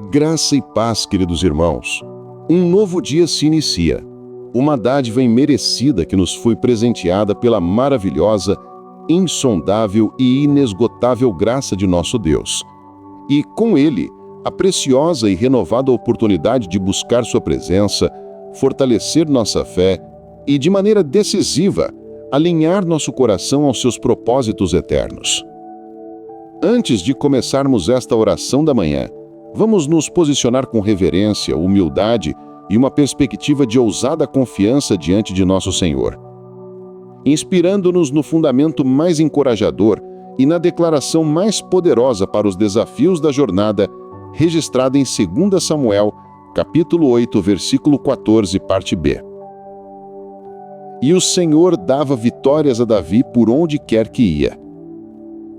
Graça e paz, queridos irmãos. Um novo dia se inicia. Uma dádiva imerecida que nos foi presenteada pela maravilhosa, insondável e inesgotável graça de nosso Deus. E, com Ele, a preciosa e renovada oportunidade de buscar Sua presença, fortalecer nossa fé e, de maneira decisiva, alinhar nosso coração aos seus propósitos eternos. Antes de começarmos esta oração da manhã, vamos nos posicionar com reverência, humildade e uma perspectiva de ousada confiança diante de nosso Senhor. Inspirando-nos no fundamento mais encorajador e na declaração mais poderosa para os desafios da jornada, registrada em 2 Samuel, capítulo 8, versículo 14, parte B. E o Senhor dava vitórias a Davi por onde quer que ia.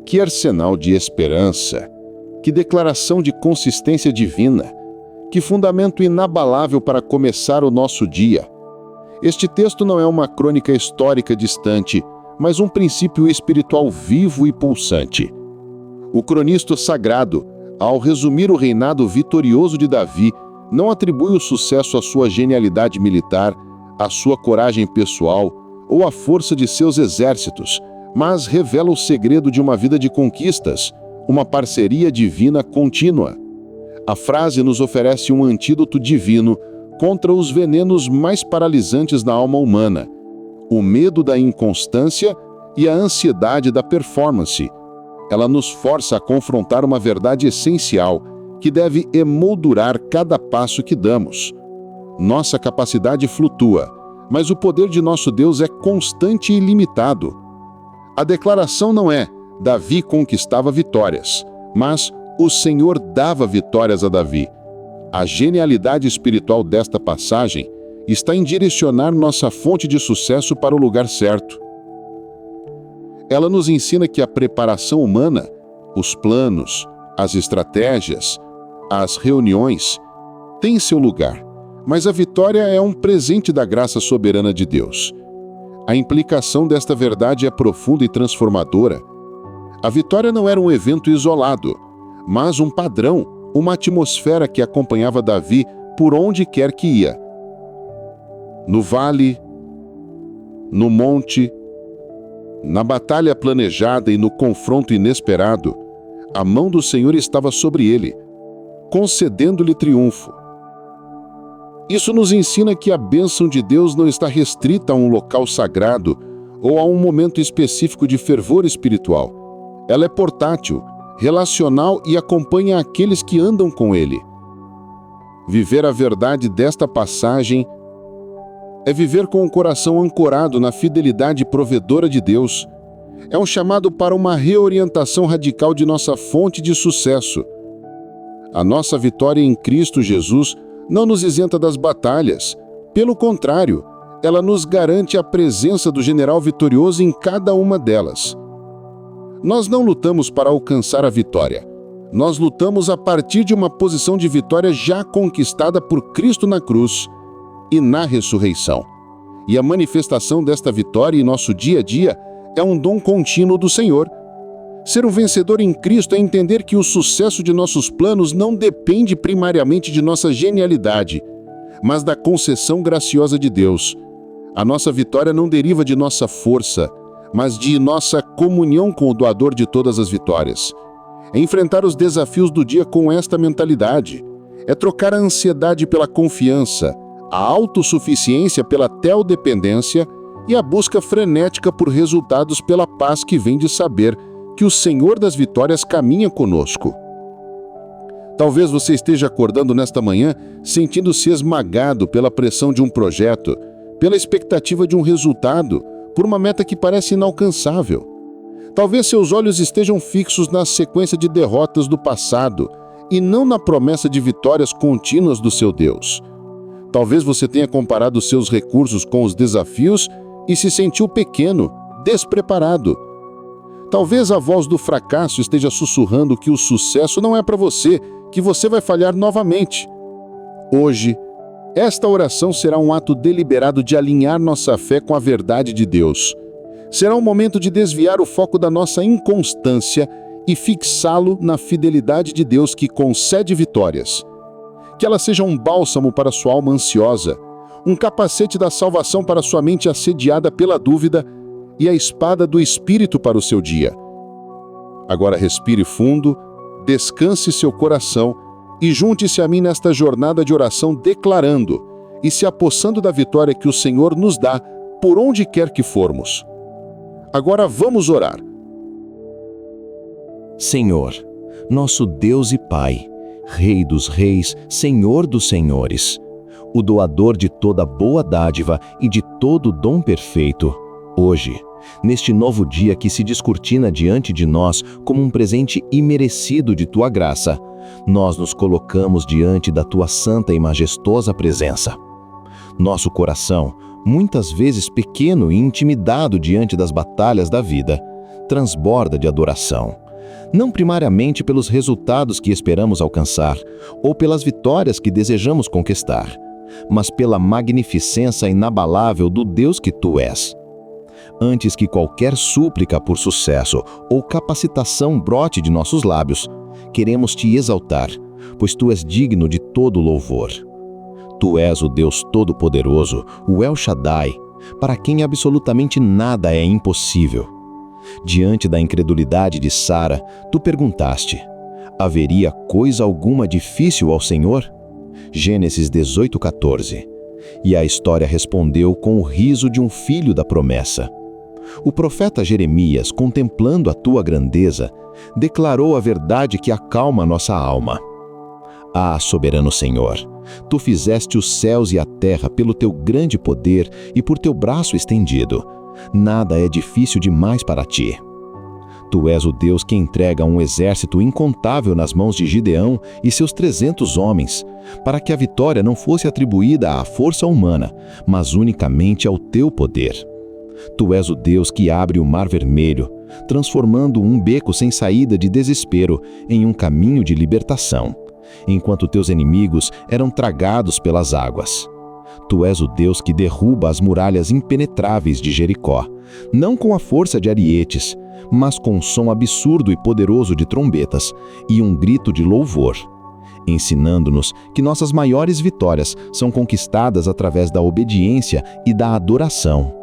Que arsenal de esperança! Que declaração de consistência divina! Que fundamento inabalável para começar o nosso dia! Este texto não é uma crônica histórica distante, mas um princípio espiritual vivo e pulsante. O cronista sagrado, ao resumir o reinado vitorioso de Davi, não atribui o sucesso à sua genialidade militar, à sua coragem pessoal ou à força de seus exércitos, mas revela o segredo de uma vida de conquistas, uma parceria divina contínua. A frase nos oferece um antídoto divino contra os venenos mais paralisantes da alma humana, o medo da inconstância e a ansiedade da performance. Ela nos força a confrontar uma verdade essencial que deve emoldurar cada passo que damos. Nossa capacidade flutua, mas o poder de nosso Deus é constante e ilimitado. A declaração não é Davi conquistava vitórias, mas o Senhor dava vitórias a Davi. A genialidade espiritual desta passagem está em direcionar nossa fonte de sucesso para o lugar certo. Ela nos ensina que a preparação humana, os planos, as estratégias, as reuniões, têm seu lugar, mas a vitória é um presente da graça soberana de Deus. A implicação desta verdade é profunda e transformadora. A vitória não era um evento isolado, mas um padrão, uma atmosfera que acompanhava Davi por onde quer que ia. No vale, no monte, na batalha planejada e no confronto inesperado, a mão do Senhor estava sobre ele, concedendo-lhe triunfo. Isso nos ensina que a bênção de Deus não está restrita a um local sagrado ou a um momento específico de fervor espiritual. Ela é portátil, relacional e acompanha aqueles que andam com Ele. Viver a verdade desta passagem é viver com o coração ancorado na fidelidade provedora de Deus. É um chamado para uma reorientação radical de nossa fonte de sucesso. A nossa vitória em Cristo Jesus não nos isenta das batalhas. Pelo contrário, ela nos garante a presença do general vitorioso em cada uma delas. Nós não lutamos para alcançar a vitória. Nós lutamos a partir de uma posição de vitória já conquistada por Cristo na cruz e na ressurreição. E a manifestação desta vitória em nosso dia a dia é um dom contínuo do Senhor. Ser um vencedor em Cristo é entender que o sucesso de nossos planos não depende primariamente de nossa genialidade, mas da concessão graciosa de Deus. A nossa vitória não deriva de nossa força, mas de nossa comunhão com o doador de todas as vitórias. É enfrentar os desafios do dia com esta mentalidade. É trocar a ansiedade pela confiança, a autossuficiência pela teodependência e a busca frenética por resultados pela paz que vem de saber que o Senhor das vitórias caminha conosco. Talvez você esteja acordando nesta manhã sentindo-se esmagado pela pressão de um projeto, pela expectativa de um resultado, por uma meta que parece inalcançável. Talvez seus olhos estejam fixos na sequência de derrotas do passado e não na promessa de vitórias contínuas do seu Deus. Talvez você tenha comparado seus recursos com os desafios e se sentiu pequeno, despreparado. Talvez a voz do fracasso esteja sussurrando que o sucesso não é para você, que você vai falhar novamente. Hoje, esta oração será um ato deliberado de alinhar nossa fé com a verdade de Deus. Será um momento de desviar o foco da nossa inconstância e fixá-lo na fidelidade de Deus que concede vitórias. que ela seja um bálsamo para sua alma ansiosa, um capacete da salvação para sua mente assediada pela dúvida e a espada do Espírito para o seu dia. Agora respire fundo, descanse seu coração e junte-se a mim nesta jornada de oração declarando e se apossando da vitória que o Senhor nos dá por onde quer que formos. Agora vamos orar. Senhor, nosso Deus e Pai, Rei dos reis, Senhor dos senhores, o doador de toda boa dádiva e de todo dom perfeito, hoje, neste novo dia que se descortina diante de nós como um presente imerecido de Tua graça, nós nos colocamos diante da Tua santa e majestosa presença. Nosso coração, muitas vezes pequeno e intimidado diante das batalhas da vida, transborda de adoração. Não primariamente pelos resultados que esperamos alcançar ou pelas vitórias que desejamos conquistar, mas pela magnificência inabalável do Deus que Tu és. Antes que qualquer súplica por sucesso ou capacitação brote de nossos lábios, queremos Te exaltar, pois Tu és digno de todo louvor. Tu és o Deus Todo-Poderoso, o El Shaddai, para quem absolutamente nada é impossível. Diante da incredulidade de Sara, Tu perguntaste: haveria coisa alguma difícil ao Senhor? Gênesis 18:14. E a história respondeu com o riso de um filho da promessa. O profeta Jeremias, contemplando a Tua grandeza, declarou a verdade que acalma nossa alma. Ah, soberano Senhor, Tu fizeste os céus e a terra pelo Teu grande poder e por Teu braço estendido. Nada é difícil demais para Ti. Tu és o Deus que entrega um exército incontável nas mãos de Gideão e seus 300 homens, para que a vitória não fosse atribuída à força humana, mas unicamente ao Teu poder. Tu és o Deus que abre o Mar Vermelho, transformando um beco sem saída de desespero em um caminho de libertação, enquanto Teus inimigos eram tragados pelas águas. Tu és o Deus que derruba as muralhas impenetráveis de Jericó, não com a força de arietes, mas com um som absurdo e poderoso de trombetas e um grito de louvor, ensinando-nos que nossas maiores vitórias são conquistadas através da obediência e da adoração.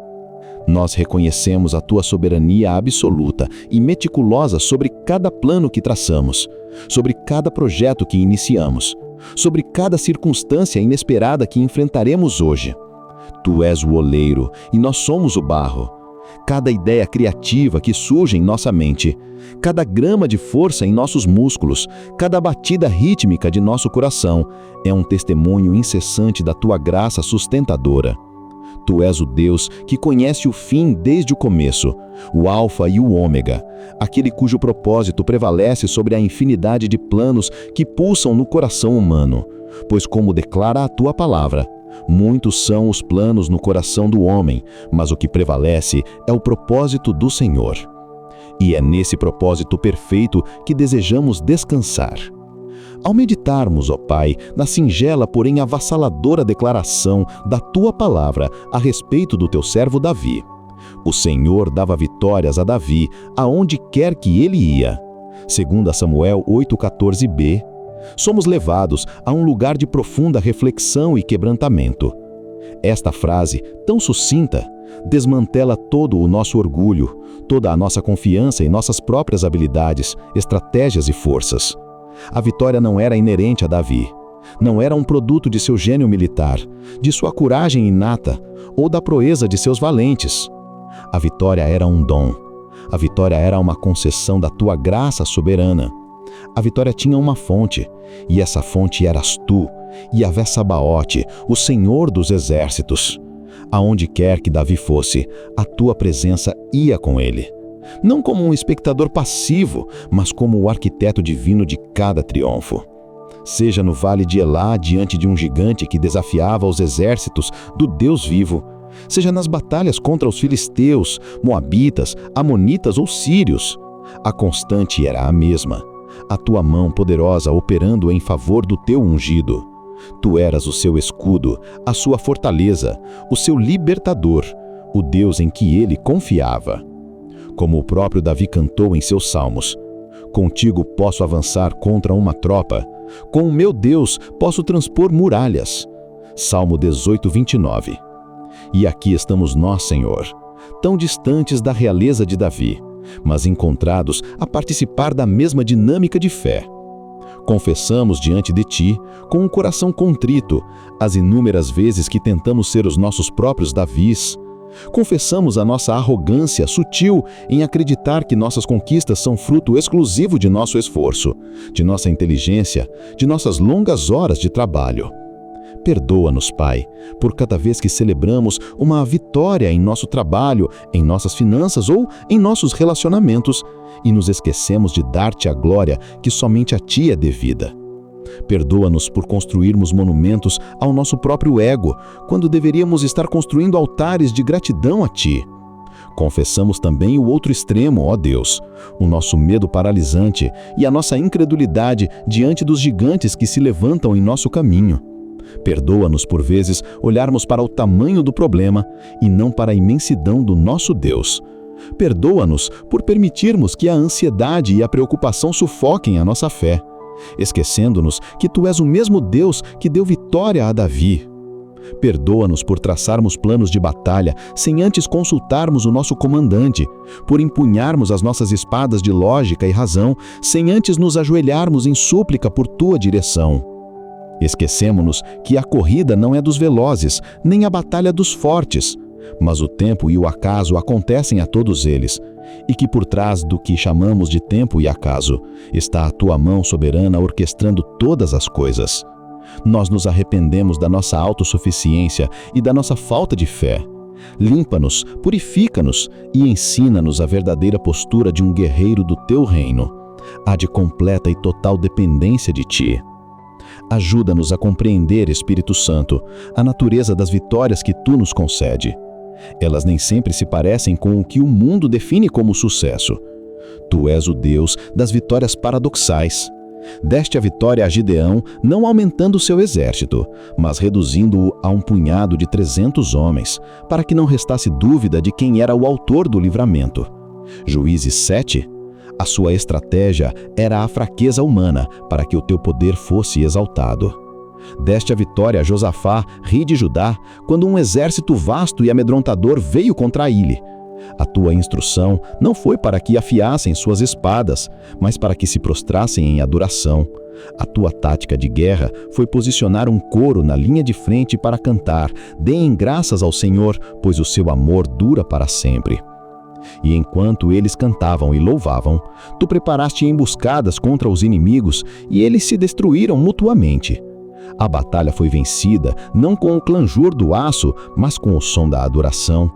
Nós reconhecemos a Tua soberania absoluta e meticulosa sobre cada plano que traçamos, sobre cada projeto que iniciamos, sobre cada circunstância inesperada que enfrentaremos hoje. Tu és o oleiro e nós somos o barro. Cada ideia criativa que surge em nossa mente, cada grama de força em nossos músculos, cada batida rítmica de nosso coração é um testemunho incessante da Tua graça sustentadora. Tu és o Deus que conhece o fim desde o começo, o Alfa e o Ômega, aquele cujo propósito prevalece sobre a infinidade de planos que pulsam no coração humano, pois como declara a Tua palavra, muitos são os planos no coração do homem, mas o que prevalece é o propósito do Senhor. E é nesse propósito perfeito que desejamos descansar. Ao meditarmos, ó Pai, na singela, porém avassaladora declaração da Tua palavra a respeito do Teu servo Davi, o Senhor dava vitórias a Davi aonde quer que ele ia. 2 Samuel 8,14b, somos levados a um lugar de profunda reflexão e quebrantamento. Esta frase, tão sucinta, desmantela todo o nosso orgulho, toda a nossa confiança em nossas próprias habilidades, estratégias e forças. A vitória não era inerente a Davi. Não era um produto de seu gênio militar, de sua coragem inata ou da proeza de seus valentes. A vitória era um dom. A vitória era uma concessão da Tua graça soberana. A vitória tinha uma fonte, e essa fonte eras Tu, Yahvé Sabaote, o Senhor dos exércitos. Aonde quer que Davi fosse, a Tua presença ia com ele. Não como um espectador passivo, mas como o arquiteto divino de cada triunfo. Seja no vale de Elá, diante de um gigante que desafiava os exércitos do Deus vivo, seja nas batalhas contra os filisteus, moabitas, amonitas ou sírios, a constante era a mesma, a Tua mão poderosa operando em favor do Teu ungido. Tu eras o seu escudo, a sua fortaleza, o seu libertador, o Deus em que ele confiava. Como o próprio Davi cantou em seus salmos: contigo posso avançar contra uma tropa, Com o meu Deus posso transpor muralhas. Salmo 18, 29. E aqui estamos nós, Senhor, tão distantes da realeza de Davi, mas encontrados a participar da mesma dinâmica de fé. Confessamos diante de Ti, com um coração contrito, as inúmeras vezes que tentamos ser os nossos próprios Davis. Confessamos a nossa arrogância sutil em acreditar que nossas conquistas são fruto exclusivo de nosso esforço, de nossa inteligência, de nossas longas horas de trabalho. Perdoa-nos, Pai, por cada vez que celebramos uma vitória em nosso trabalho, em nossas finanças ou em nossos relacionamentos e nos esquecemos de dar-te a glória que somente a Ti é devida. Perdoa-nos por construirmos monumentos ao nosso próprio ego, quando deveríamos estar construindo altares de gratidão a Ti. Confessamos também o outro extremo, ó Deus, o nosso medo paralisante e a nossa incredulidade diante dos gigantes que se levantam em nosso caminho. Perdoa-nos por vezes olharmos para o tamanho do problema e não para a imensidão do nosso Deus. Perdoa-nos por permitirmos que a ansiedade e a preocupação sufoquem a nossa fé, esquecendo-nos que Tu és o mesmo Deus que deu vitória a Davi. Perdoa-nos por traçarmos planos de batalha sem antes consultarmos o nosso comandante, por empunharmos as nossas espadas de lógica e razão sem antes nos ajoelharmos em súplica por Tua direção. Esquecemo-nos que a corrida não é dos velozes, nem a batalha dos fortes, mas o tempo e o acaso acontecem a todos eles, e que por trás do que chamamos de tempo e acaso está a Tua mão soberana orquestrando todas as coisas. Nós nos arrependemos da nossa autossuficiência e da nossa falta de fé. Limpa-nos, purifica-nos e ensina-nos a verdadeira postura de um guerreiro do Teu reino, a de completa e total dependência de Ti. Ajuda-nos a compreender, Espírito Santo, a natureza das vitórias que Tu nos concede. Elas nem sempre se parecem com o que o mundo define como sucesso. Tu és o Deus das vitórias paradoxais. Deste a vitória a Gideão, não aumentando seu exército, mas reduzindo-o a um punhado de 300 homens, para que não restasse dúvida de quem era o autor do livramento. Juízes 7. A sua estratégia era a fraqueza humana, para que o Teu poder fosse exaltado. Deste a vitória a Josafá, rei de Judá, quando um exército vasto e amedrontador veio contra ele. A Tua instrução não foi para que afiassem suas espadas, mas para que se prostrassem em adoração. A Tua tática de guerra foi posicionar um coro na linha de frente para cantar: deem graças ao Senhor, pois o seu amor dura para sempre. E enquanto eles cantavam e louvavam, Tu preparaste emboscadas contra os inimigos e eles se destruíram mutuamente. A batalha foi vencida não com o clanjur do aço, mas com o som da adoração.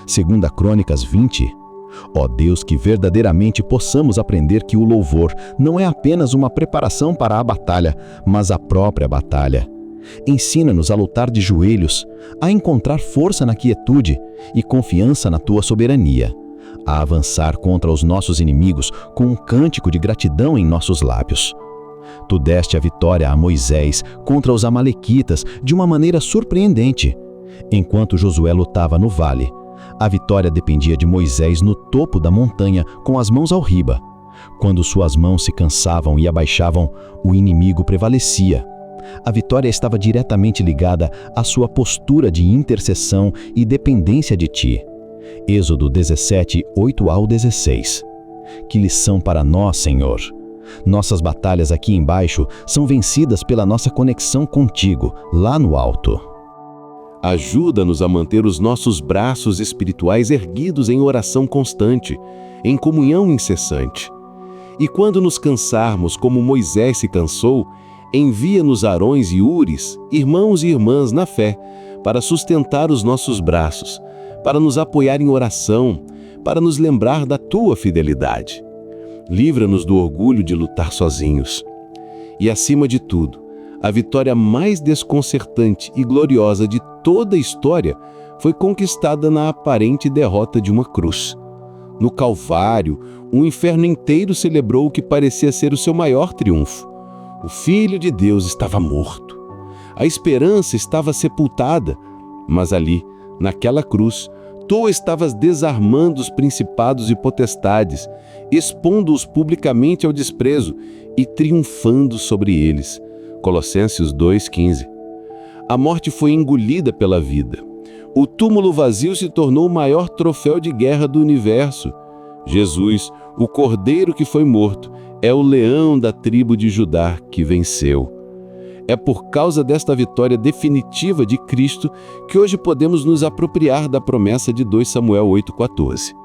2 Crônicas 20. Ó Deus, que verdadeiramente possamos aprender que o louvor não é apenas uma preparação para a batalha, mas a própria batalha. Ensina-nos a lutar de joelhos, a encontrar força na quietude e confiança na Tua soberania, a avançar contra os nossos inimigos com um cântico de gratidão em nossos lábios. Tu deste a vitória a Moisés contra os amalequitas de uma maneira surpreendente. Enquanto Josué lutava no vale, a vitória dependia de Moisés no topo da montanha com as mãos ao riba. Quando suas mãos se cansavam e abaixavam, o inimigo prevalecia. A vitória estava diretamente ligada à sua postura de intercessão e dependência de Ti. Êxodo 17, 8 ao 16. Que lição para nós, Senhor! Nossas batalhas aqui embaixo são vencidas pela nossa conexão contigo, lá no alto. Ajuda-nos a manter os nossos braços espirituais erguidos em oração constante, em comunhão incessante. E quando nos cansarmos como Moisés se cansou, envia-nos Arões e Ures, irmãos e irmãs na fé, para sustentar os nossos braços, para nos apoiar em oração, para nos lembrar da Tua fidelidade. Livra-nos do orgulho de lutar sozinhos. E, acima de tudo, a vitória mais desconcertante e gloriosa de toda a história foi conquistada na aparente derrota de uma cruz. No Calvário, o inferno inteiro celebrou o que parecia ser o seu maior triunfo. O Filho de Deus estava morto. A esperança estava sepultada, mas ali, naquela cruz, Tu estavas desarmando os principados e potestades, expondo-os publicamente ao desprezo e triunfando sobre eles, Colossenses 2,15. A morte foi engolida pela vida. O túmulo vazio se tornou o maior troféu de guerra do universo. Jesus, o cordeiro que foi morto, é o leão da tribo de Judá que venceu. É por causa desta vitória definitiva de Cristo que hoje podemos nos apropriar da promessa de 2 Samuel 8,14.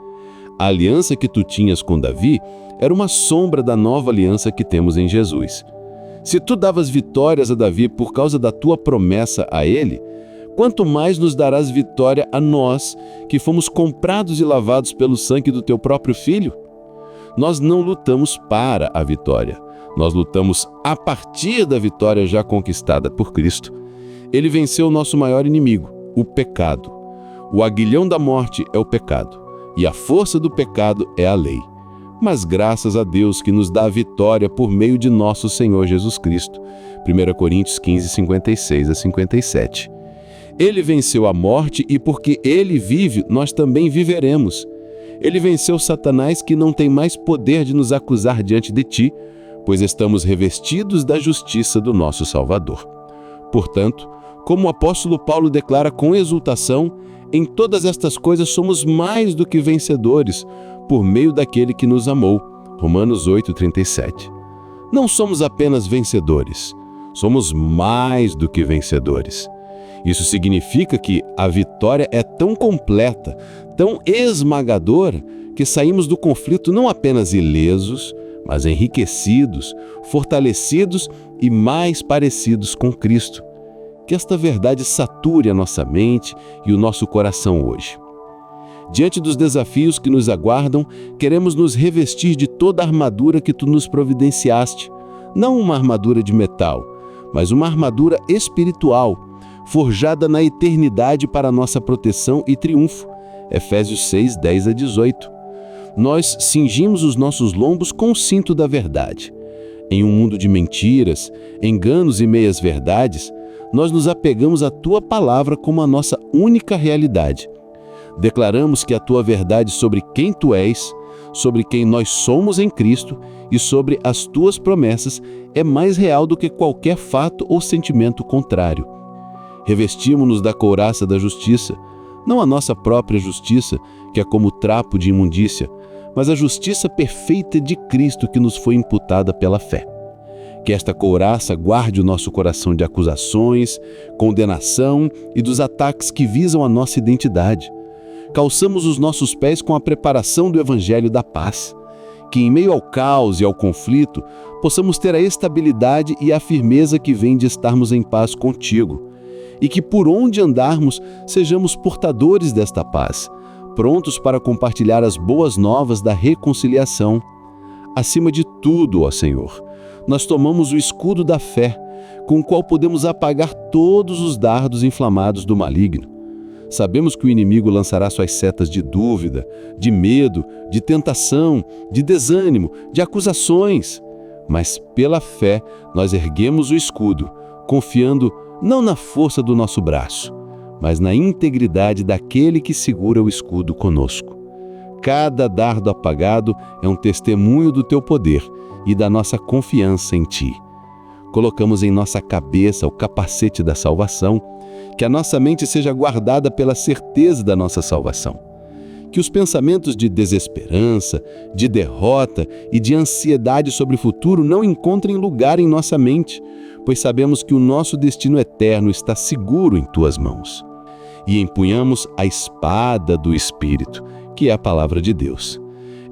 A aliança que tu tinhas com Davi era uma sombra da nova aliança que temos em Jesus. Se tu davas vitórias a Davi por causa da tua promessa a ele, quanto mais nos darás vitória a nós, que fomos comprados e lavados pelo sangue do teu próprio Filho? Nós não lutamos para a vitória. Nós lutamos a partir da vitória já conquistada por Cristo. Ele venceu o nosso maior inimigo, o pecado. O aguilhão da morte é o pecado, e a força do pecado é a lei. Mas graças a Deus que nos dá a vitória por meio de nosso Senhor Jesus Cristo. 1 Coríntios 15, 56 a 57. Ele venceu a morte e porque ele vive, nós também viveremos. Ele venceu Satanás, que não tem mais poder de nos acusar diante de ti, pois estamos revestidos da justiça do nosso Salvador. Portanto, como o apóstolo Paulo declara com exultação, em todas estas coisas somos mais do que vencedores, por meio daquele que nos amou. Romanos 8,37. Não somos apenas vencedores, somos mais do que vencedores. Isso significa que a vitória é tão completa, tão esmagadora, que saímos do conflito não apenas ilesos, mas enriquecidos, fortalecidos e mais parecidos com Cristo. Que esta verdade sature a nossa mente e o nosso coração hoje. Diante dos desafios que nos aguardam, queremos nos revestir de toda a armadura que tu nos providenciaste. Não uma armadura de metal, mas uma armadura espiritual, forjada na eternidade para nossa proteção e triunfo. Efésios 6, 10 a 18. Nós cingimos os nossos lombos com o cinto da verdade. Em um mundo de mentiras, enganos e meias-verdades, nós nos apegamos à tua palavra como a nossa única realidade. Declaramos que a tua verdade sobre quem tu és, sobre quem nós somos em Cristo e sobre as tuas promessas é mais real do que qualquer fato ou sentimento contrário. Revestimos-nos da couraça da justiça, não a nossa própria justiça, que é como trapo de imundícia, mas a justiça perfeita de Cristo que nos foi imputada pela fé. Que esta couraça guarde o nosso coração de acusações, condenação e dos ataques que visam a nossa identidade. Calçamos os nossos pés com a preparação do Evangelho da paz. Que em meio ao caos e ao conflito, possamos ter a estabilidade e a firmeza que vem de estarmos em paz contigo. E que por onde andarmos, sejamos portadores desta paz, prontos para compartilhar as boas novas da reconciliação. Acima de tudo, ó Senhor, nós tomamos o escudo da fé, com o qual podemos apagar todos os dardos inflamados do maligno. Sabemos que o inimigo lançará suas setas de dúvida, de medo, de tentação, de desânimo, de acusações. Mas pela fé nós erguemos o escudo, confiando não na força do nosso braço, mas na integridade daquele que segura o escudo conosco. Cada dardo apagado é um testemunho do teu poder e da nossa confiança em ti. Colocamos em nossa cabeça o capacete da salvação, que a nossa mente seja guardada pela certeza da nossa salvação. Que os pensamentos de desesperança, de derrota e de ansiedade sobre o futuro não encontrem lugar em nossa mente, pois sabemos que o nosso destino eterno está seguro em tuas mãos. E empunhamos a espada do Espírito, que é a palavra de Deus.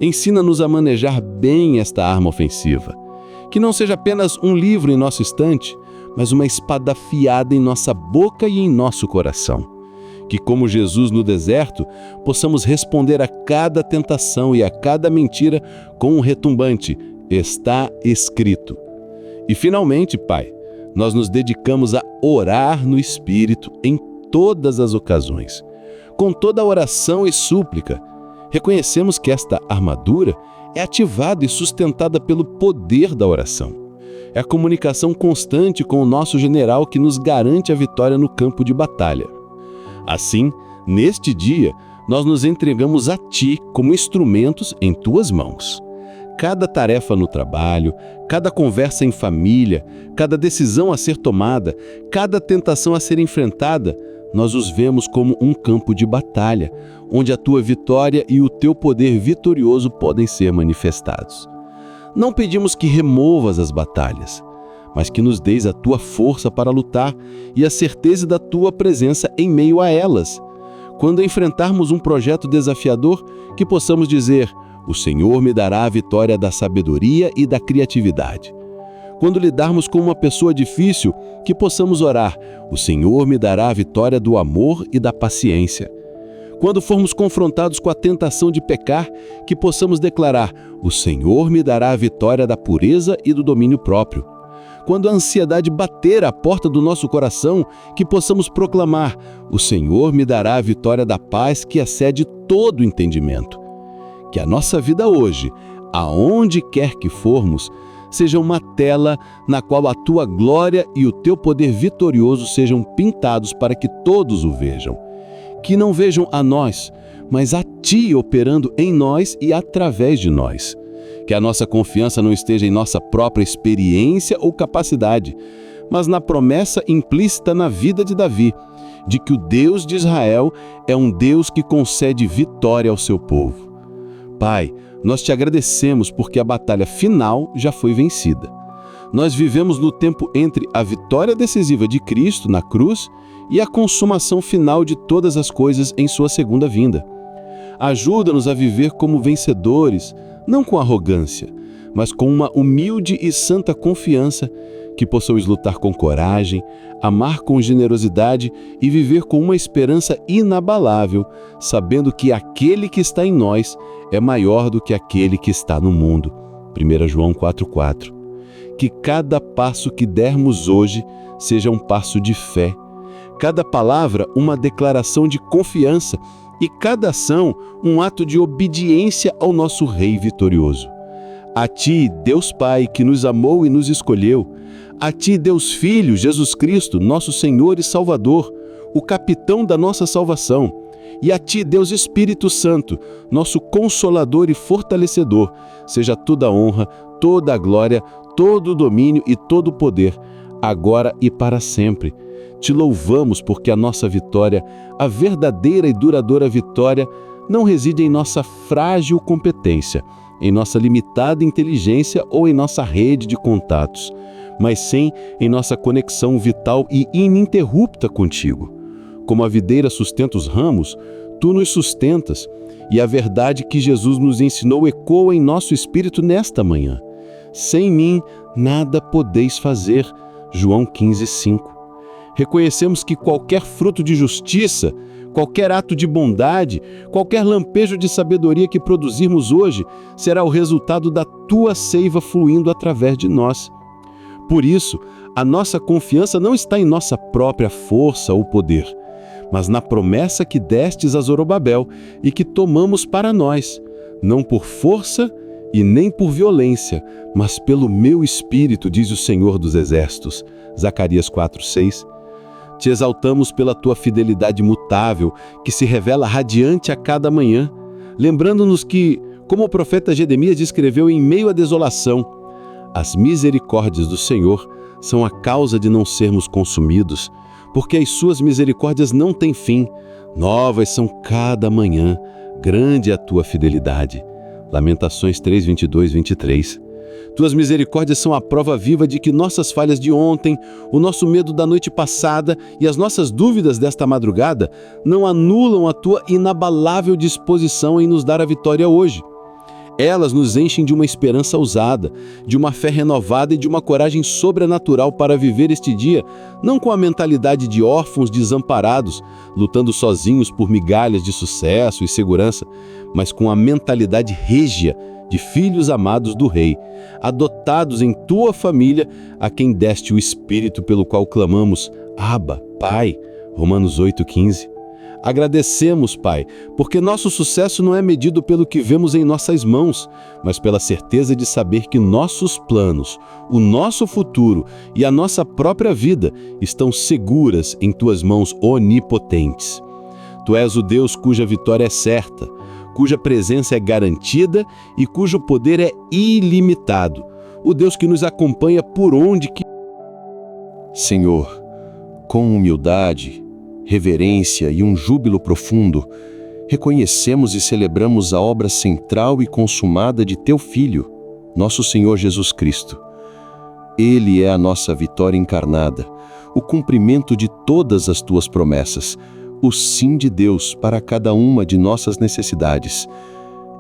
Ensina-nos a manejar bem esta arma ofensiva. Que não seja apenas um livro em nosso estante, mas uma espada afiada em nossa boca e em nosso coração. Que, como Jesus no deserto, possamos responder a cada tentação e a cada mentira com um retumbante: está escrito. E finalmente, Pai, nós nos dedicamos a orar no Espírito em todas as ocasiões. Com toda a oração e súplica, reconhecemos que esta armadura é ativada e sustentada pelo poder da oração. É a comunicação constante com o nosso general que nos garante a vitória no campo de batalha. Assim, neste dia, nós nos entregamos a Ti como instrumentos em Tuas mãos. cada tarefa no trabalho, cada conversa em família, cada decisão a ser tomada, cada tentação a ser enfrentada, nós os vemos como um campo de batalha, onde a tua vitória e o teu poder vitorioso podem ser manifestados. Não pedimos que removas as batalhas, mas que nos deis a tua força para lutar e a certeza da tua presença em meio a elas. Quando enfrentarmos um projeto desafiador, que possamos dizer: o Senhor me dará a vitória da sabedoria e da criatividade. Quando lidarmos com uma pessoa difícil, que possamos orar: o Senhor me dará a vitória do amor e da paciência. Quando formos confrontados com a tentação de pecar, que possamos declarar: o Senhor me dará a vitória da pureza e do domínio próprio. Quando a ansiedade bater à porta do nosso coração, que possamos proclamar: o Senhor me dará a vitória da paz que excede todo entendimento. Que a nossa vida hoje, aonde quer que formos, seja uma tela na qual a tua glória e o teu poder vitorioso sejam pintados para que todos o vejam. Que não vejam a nós, mas a ti operando em nós e através de nós. Que a nossa confiança não esteja em nossa própria experiência ou capacidade, mas na promessa implícita na vida de Davi, de que o Deus de Israel é um Deus que concede vitória ao seu povo. Pai, nós te agradecemos porque a batalha final já foi vencida. Nós vivemos no tempo entre a vitória decisiva de Cristo na cruz e a consumação final de todas as coisas em sua segunda vinda. Ajuda-nos a viver como vencedores, não com arrogância, mas com uma humilde e santa confiança, que possamos lutar com coragem, amar com generosidade e viver com uma esperança inabalável, sabendo que aquele que está em nós é maior do que aquele que está no mundo. 1 João 4,4. Que cada passo que dermos hoje seja um passo de fé, cada palavra uma declaração de confiança e cada ação um ato de obediência ao nosso Rei vitorioso. A Ti, Deus Pai, que nos amou e nos escolheu, a Ti, Deus Filho, Jesus Cristo, nosso Senhor e Salvador, o capitão da nossa salvação, e a Ti, Deus Espírito Santo, nosso Consolador e Fortalecedor, seja toda a honra, toda a glória, todo o domínio e todo o poder, agora e para sempre. Te louvamos porque a nossa vitória, a verdadeira e duradoura vitória, não reside em nossa frágil competência, em nossa limitada inteligência ou em nossa rede de contatos, mas sim em nossa conexão vital e ininterrupta contigo. Como a videira sustenta os ramos, tu nos sustentas, e a verdade que Jesus nos ensinou ecoa em nosso espírito nesta manhã. Sem mim, nada podeis fazer. João 15:5. Reconhecemos que qualquer fruto de justiça, qualquer ato de bondade, qualquer lampejo de sabedoria que produzirmos hoje será o resultado da Tua seiva fluindo através de nós. Por isso, a nossa confiança não está em nossa própria força ou poder, mas na promessa que destes a Zorobabel e que tomamos para nós, não por força e nem por violência, mas pelo meu Espírito, diz o Senhor dos Exércitos. Zacarias 4:6. Te exaltamos pela tua fidelidade imutável, que se revela radiante a cada manhã, lembrando-nos que, como o profeta Jeremias descreveu em meio à desolação, as misericórdias do Senhor são a causa de não sermos consumidos, porque as suas misericórdias não têm fim, novas são cada manhã, grande é a tua fidelidade. Lamentações 3:22-23. Tuas misericórdias são a prova viva de que nossas falhas de ontem, o nosso medo da noite passada e as nossas dúvidas desta madrugada não anulam a tua inabalável disposição em nos dar a vitória hoje. Elas nos enchem de uma esperança ousada, de uma fé renovada e de uma coragem sobrenatural para viver este dia, não com a mentalidade de órfãos desamparados, lutando sozinhos por migalhas de sucesso e segurança, mas com a mentalidade régia de filhos amados do Rei, adotados em tua família, a quem deste o Espírito pelo qual clamamos: Abba, Pai. Romanos 8:15. Agradecemos, Pai, porque nosso sucesso não é medido pelo que vemos em nossas mãos, mas pela certeza de saber que nossos planos, o nosso futuro e a nossa própria vida estão seguras em tuas mãos onipotentes. Tu és o Deus cuja vitória é certa, cuja presença é garantida e cujo poder é ilimitado. O Deus que nos acompanha por onde que... Senhor, com humildade, reverência e um júbilo profundo, reconhecemos e celebramos a obra central e consumada de Teu Filho, nosso Senhor Jesus Cristo. Ele é a nossa vitória encarnada, o cumprimento de todas as Tuas promessas, o sim de Deus para cada uma de nossas necessidades.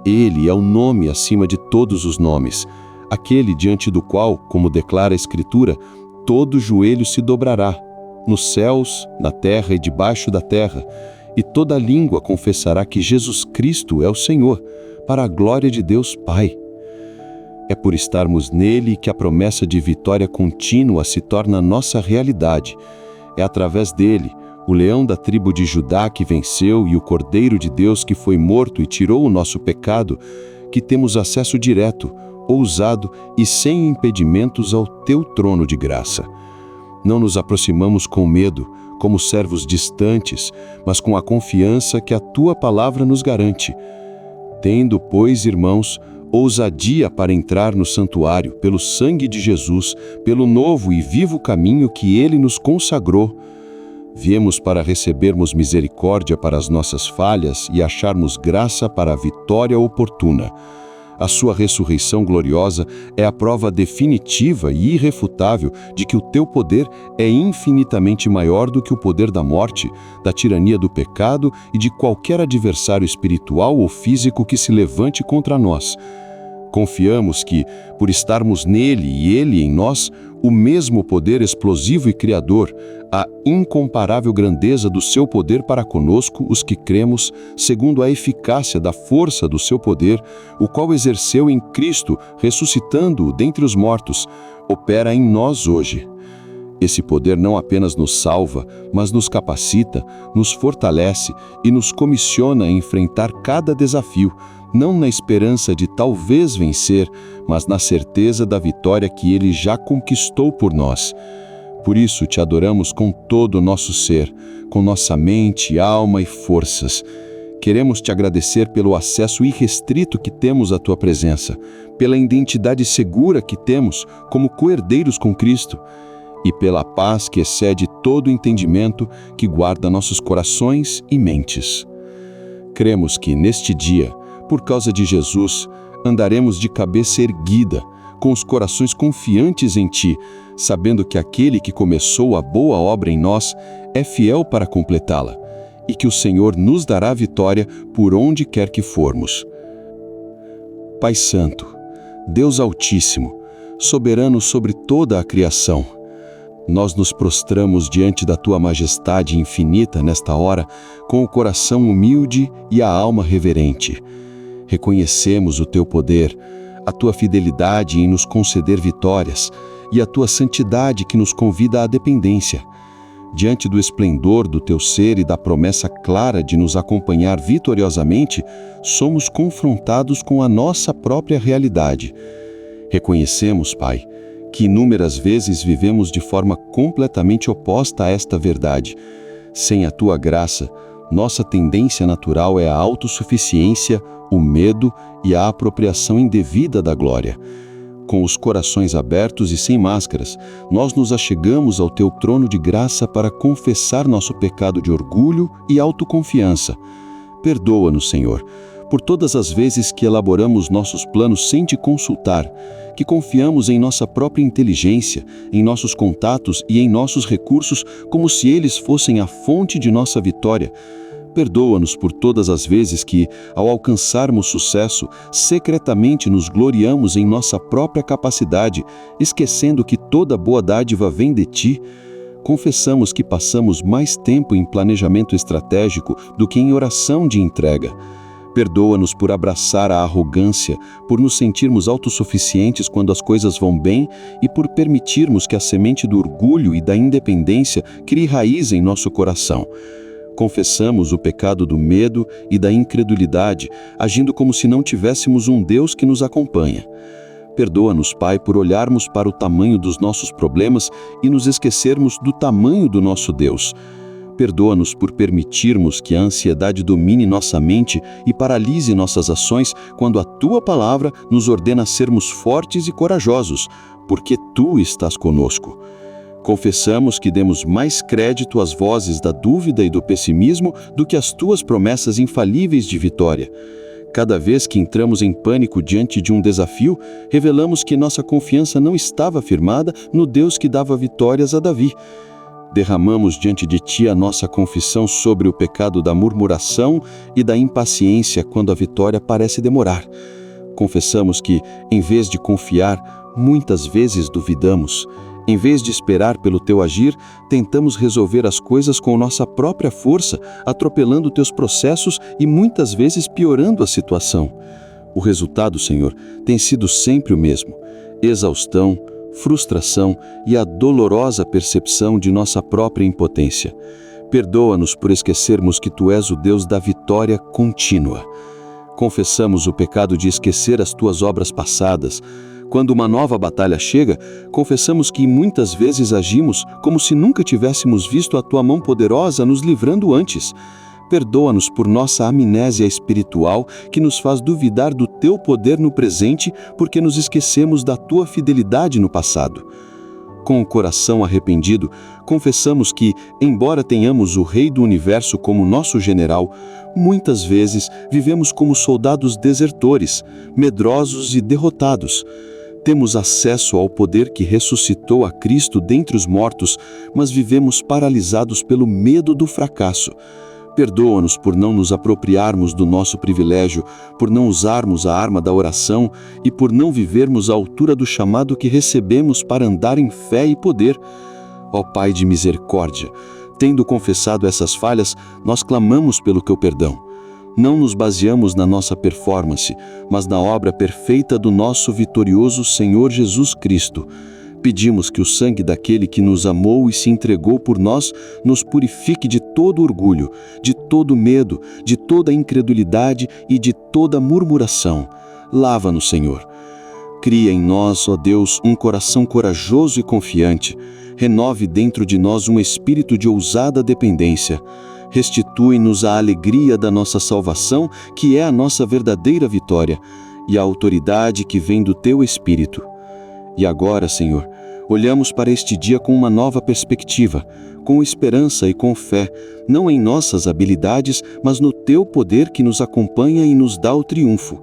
Ele é o nome acima de todos os nomes, aquele diante do qual, como declara a Escritura, todo joelho se dobrará, nos céus, na terra e debaixo da terra, e toda língua confessará que Jesus Cristo é o Senhor, para a glória de Deus Pai. É por estarmos nele que a promessa de vitória contínua se torna nossa realidade. É através dele, o leão da tribo de Judá que venceu e o Cordeiro de Deus que foi morto e tirou o nosso pecado, que temos acesso direto, ousado e sem impedimentos ao Teu trono de graça. Não nos aproximamos com medo, como servos distantes, mas com a confiança que a Tua palavra nos garante. Tendo, pois, irmãos, ousadia para entrar no santuário pelo sangue de Jesus, pelo novo e vivo caminho que Ele nos consagrou. Viemos para recebermos misericórdia para as nossas falhas e acharmos graça para a vitória oportuna. A sua ressurreição gloriosa é a prova definitiva e irrefutável de que o Teu poder é infinitamente maior do que o poder da morte, da tirania do pecado e de qualquer adversário espiritual ou físico que se levante contra nós. Confiamos que, por estarmos nele e ele em nós, o mesmo poder explosivo e criador, a incomparável grandeza do seu poder para conosco, os que cremos, segundo a eficácia da força do seu poder, o qual exerceu em Cristo, ressuscitando-o dentre os mortos, opera em nós hoje. Esse poder não apenas nos salva, mas nos capacita, nos fortalece e nos comissiona a enfrentar cada desafio, não na esperança de talvez vencer, mas na certeza da vitória que Ele já conquistou por nós. Por isso te adoramos com todo o nosso ser, com nossa mente, alma e forças. Queremos te agradecer pelo acesso irrestrito que temos à Tua presença, pela identidade segura que temos como co-herdeiros com Cristo e pela paz que excede todo entendimento que guarda nossos corações e mentes. Cremos que neste dia, por causa de Jesus, andaremos de cabeça erguida, com os corações confiantes em Ti, sabendo que aquele que começou a boa obra em nós é fiel para completá-la, e que o Senhor nos dará vitória por onde quer que formos. Pai Santo, Deus Altíssimo, soberano sobre toda a criação, nós nos prostramos diante da Tua majestade infinita nesta hora, com o coração humilde e a alma reverente. Reconhecemos o Teu poder, a Tua fidelidade em nos conceder vitórias e a Tua santidade que nos convida à dependência. Diante do esplendor do Teu ser e da promessa clara de nos acompanhar vitoriosamente, somos confrontados com a nossa própria realidade. Reconhecemos, Pai, que inúmeras vezes vivemos de forma completamente oposta a esta verdade. Sem a Tua graça, nossa tendência natural é a autossuficiência, o medo e a apropriação indevida da glória. Com os corações abertos e sem máscaras, nós nos achegamos ao Teu trono de graça para confessar nosso pecado de orgulho e autoconfiança. Perdoa-nos, Senhor, por todas as vezes que elaboramos nossos planos sem Te consultar, que confiamos em nossa própria inteligência, em nossos contatos e em nossos recursos como se eles fossem a fonte de nossa vitória. Perdoa-nos por todas as vezes que, ao alcançarmos sucesso, secretamente nos gloriamos em nossa própria capacidade, esquecendo que toda boa dádiva vem de Ti. Confessamos que passamos mais tempo em planejamento estratégico do que em oração de entrega. Perdoa-nos por abraçar a arrogância, por nos sentirmos autossuficientes quando as coisas vão bem e por permitirmos que a semente do orgulho e da independência crie raiz em nosso coração. Confessamos o pecado do medo e da incredulidade, agindo como se não tivéssemos um Deus que nos acompanha. Perdoa-nos, Pai, por olharmos para o tamanho dos nossos problemas e nos esquecermos do tamanho do nosso Deus. Perdoa-nos por permitirmos que a ansiedade domine nossa mente e paralise nossas ações quando a Tua palavra nos ordena sermos fortes e corajosos, porque Tu estás conosco. Confessamos que demos mais crédito às vozes da dúvida e do pessimismo do que às Tuas promessas infalíveis de vitória. Cada vez que entramos em pânico diante de um desafio, revelamos que nossa confiança não estava firmada no Deus que dava vitórias a Davi. Derramamos diante de Ti a nossa confissão sobre o pecado da murmuração e da impaciência quando a vitória parece demorar. Confessamos que, em vez de confiar, muitas vezes duvidamos. Em vez de esperar pelo Teu agir, tentamos resolver as coisas com nossa própria força, atropelando Teus processos e muitas vezes piorando a situação. O resultado, Senhor, tem sido sempre o mesmo: exaustão, frustração e a dolorosa percepção de nossa própria impotência. Perdoa-nos por esquecermos que Tu és o Deus da vitória contínua. Confessamos o pecado de esquecer as Tuas obras passadas. Quando uma nova batalha chega, confessamos que muitas vezes agimos como se nunca tivéssemos visto a Tua mão poderosa nos livrando antes. Perdoa-nos por nossa amnésia espiritual que nos faz duvidar do Teu poder no presente porque nos esquecemos da Tua fidelidade no passado. Com o coração arrependido, confessamos que, embora tenhamos o Rei do Universo como nosso general, muitas vezes vivemos como soldados desertores, medrosos e derrotados. Temos acesso ao poder que ressuscitou a Cristo dentre os mortos, mas vivemos paralisados pelo medo do fracasso. Perdoa-nos por não nos apropriarmos do nosso privilégio, por não usarmos a arma da oração e por não vivermos à altura do chamado que recebemos para andar em fé e poder. Ó Pai de misericórdia, tendo confessado essas falhas, nós clamamos pelo Teu perdão. Não nos baseamos na nossa performance, mas na obra perfeita do nosso vitorioso Senhor Jesus Cristo. Pedimos que o sangue daquele que nos amou e se entregou por nós nos purifique de todo orgulho, de todo medo, de toda incredulidade e de toda murmuração. Lava-nos, Senhor. Cria em nós, ó Deus, um coração corajoso e confiante. Renove dentro de nós um espírito de ousada dependência. Restitui-nos a alegria da nossa salvação, que é a nossa verdadeira vitória, e a autoridade que vem do Teu Espírito. E agora, Senhor, olhamos para este dia com uma nova perspectiva, com esperança e com fé, não em nossas habilidades, mas no Teu poder que nos acompanha e nos dá o triunfo.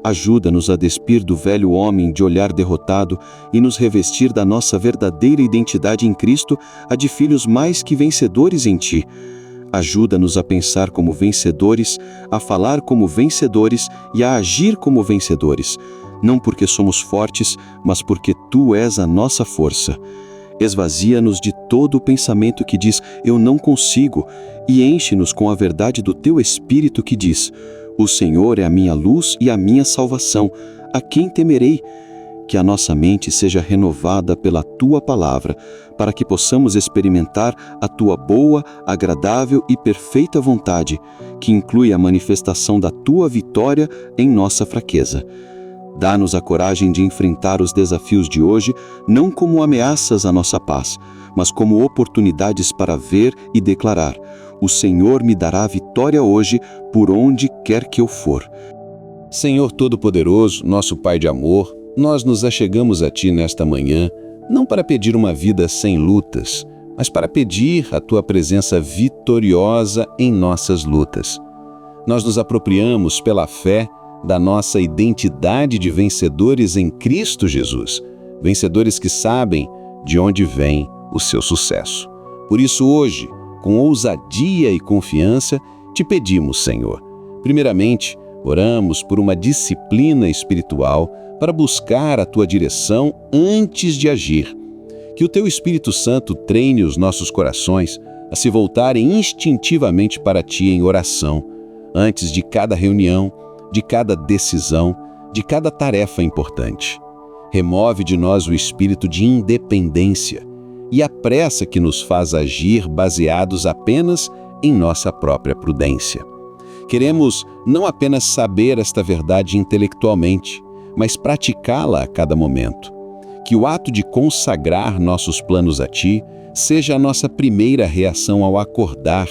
Ajuda-nos a despir do velho homem de olhar derrotado e nos revestir da nossa verdadeira identidade em Cristo, a de filhos mais que vencedores em Ti. Ajuda-nos a pensar como vencedores, a falar como vencedores e a agir como vencedores, não porque somos fortes, mas porque Tu és a nossa força. Esvazia-nos de todo o pensamento que diz, eu não consigo, e enche-nos com a verdade do Teu Espírito que diz, o Senhor é a minha luz e a minha salvação, a quem temerei? Que a nossa mente seja renovada pela Tua palavra, para que possamos experimentar a Tua boa, agradável e perfeita vontade, que inclui a manifestação da Tua vitória em nossa fraqueza. Dá-nos a coragem de enfrentar os desafios de hoje, não como ameaças à nossa paz, mas como oportunidades para ver e declarar: o Senhor me dará vitória hoje, por onde quer que eu for. Senhor Todo-Poderoso, nosso Pai de amor, nós nos achegamos a Ti nesta manhã, não para pedir uma vida sem lutas, mas para pedir a Tua presença vitoriosa em nossas lutas. Nós nos apropriamos pela fé da nossa identidade de vencedores em Cristo Jesus, vencedores que sabem de onde vem o seu sucesso. Por isso hoje, com ousadia e confiança, Te pedimos, Senhor. Primeiramente, oramos por uma disciplina espiritual para buscar a Tua direção antes de agir. Que o Teu Espírito Santo treine os nossos corações a se voltarem instintivamente para Ti em oração, antes de cada reunião, de cada decisão, de cada tarefa importante. Remove de nós o espírito de independência e a pressa que nos faz agir baseados apenas em nossa própria prudência. Queremos não apenas saber esta verdade intelectualmente, mas praticá-la a cada momento. Que o ato de consagrar nossos planos a Ti seja a nossa primeira reação ao acordar,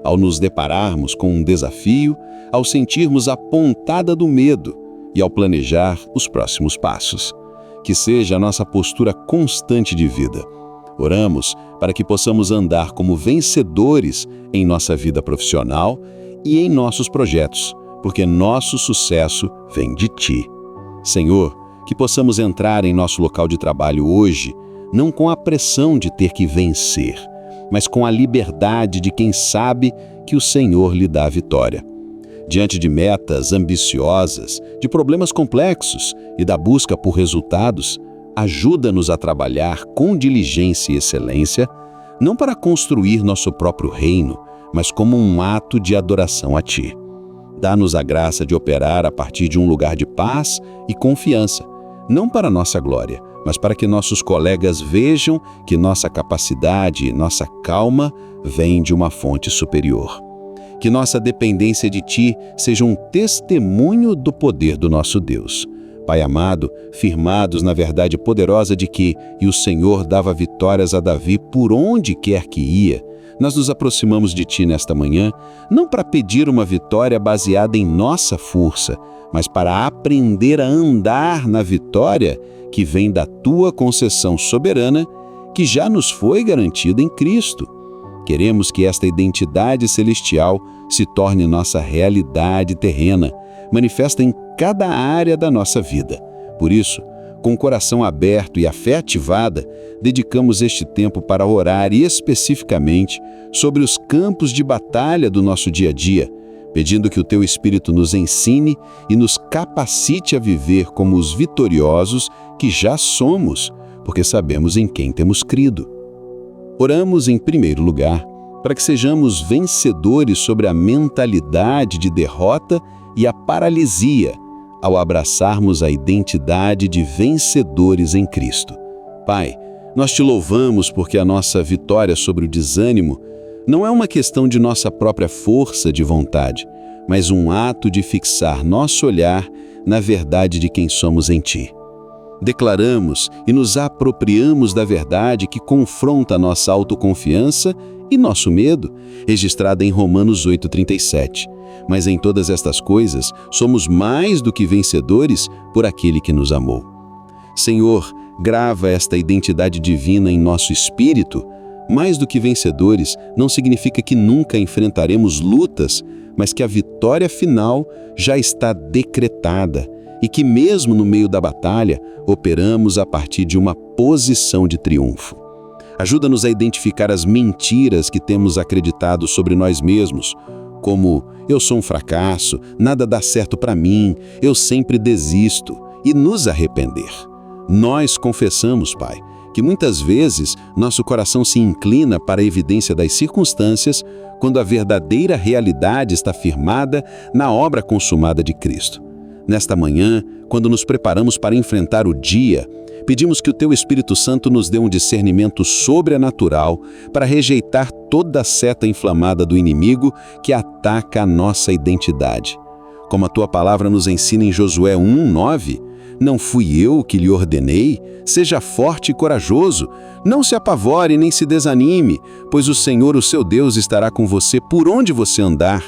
ao nos depararmos com um desafio, ao sentirmos a pontada do medo e ao planejar os próximos passos. Que seja a nossa postura constante de vida. Oramos para que possamos andar como vencedores em nossa vida profissional e em nossos projetos, porque nosso sucesso vem de Ti. Senhor, que possamos entrar em nosso local de trabalho hoje, não com a pressão de ter que vencer, mas com a liberdade de quem sabe que o Senhor lhe dá a vitória. Diante de metas ambiciosas, de problemas complexos e da busca por resultados, ajuda-nos a trabalhar com diligência e excelência, não para construir nosso próprio reino, mas como um ato de adoração a Ti. Dá-nos a graça de operar a partir de um lugar de paz e confiança, não para nossa glória, mas para que nossos colegas vejam que nossa capacidade e nossa calma vêm de uma fonte superior. Que nossa dependência de Ti seja um testemunho do poder do nosso Deus. Pai amado, firmados na verdade poderosa de que o Senhor dava vitórias a Davi por onde quer que ia, nós nos aproximamos de Ti nesta manhã, não para pedir uma vitória baseada em nossa força, mas para aprender a andar na vitória que vem da Tua concessão soberana, que já nos foi garantida em Cristo. Queremos que esta identidade celestial se torne nossa realidade terrena, manifesta em cada área da nossa vida. Por isso, com o coração aberto e a fé ativada, dedicamos este tempo para orar especificamente sobre os campos de batalha do nosso dia a dia, pedindo que o Teu Espírito nos ensine e nos capacite a viver como os vitoriosos que já somos, porque sabemos em quem temos crido. Oramos, em primeiro lugar, para que sejamos vencedores sobre a mentalidade de derrota e a paralisia, ao abraçarmos a identidade de vencedores em Cristo. Pai, nós Te louvamos porque a nossa vitória sobre o desânimo não é uma questão de nossa própria força de vontade, mas um ato de fixar nosso olhar na verdade de quem somos em Ti. Declaramos e nos apropriamos da verdade que confronta nossa autoconfiança e nosso medo, registrada em Romanos 8,37. Mas em todas estas coisas, somos mais do que vencedores por aquele que nos amou. Senhor, grava esta identidade divina em nosso espírito. Mais do que vencedores não significa que nunca enfrentaremos lutas, mas que a vitória final já está decretada e que mesmo no meio da batalha, operamos a partir de uma posição de triunfo. Ajuda-nos a identificar as mentiras que temos acreditado sobre nós mesmos, como eu sou um fracasso, nada dá certo para mim, eu sempre desisto, e nos arrepender. Nós confessamos, Pai, que muitas vezes nosso coração se inclina para a evidência das circunstâncias quando a verdadeira realidade está firmada na obra consumada de Cristo. Nesta manhã, quando nos preparamos para enfrentar o dia, pedimos que o Teu Espírito Santo nos dê um discernimento sobrenatural para rejeitar toda a seta inflamada do inimigo que ataca a nossa identidade. Como a Tua palavra nos ensina em Josué 1:9, não fui eu que lhe ordenei? Seja forte e corajoso, não se apavore nem se desanime, pois o Senhor, o seu Deus, estará com você por onde você andar.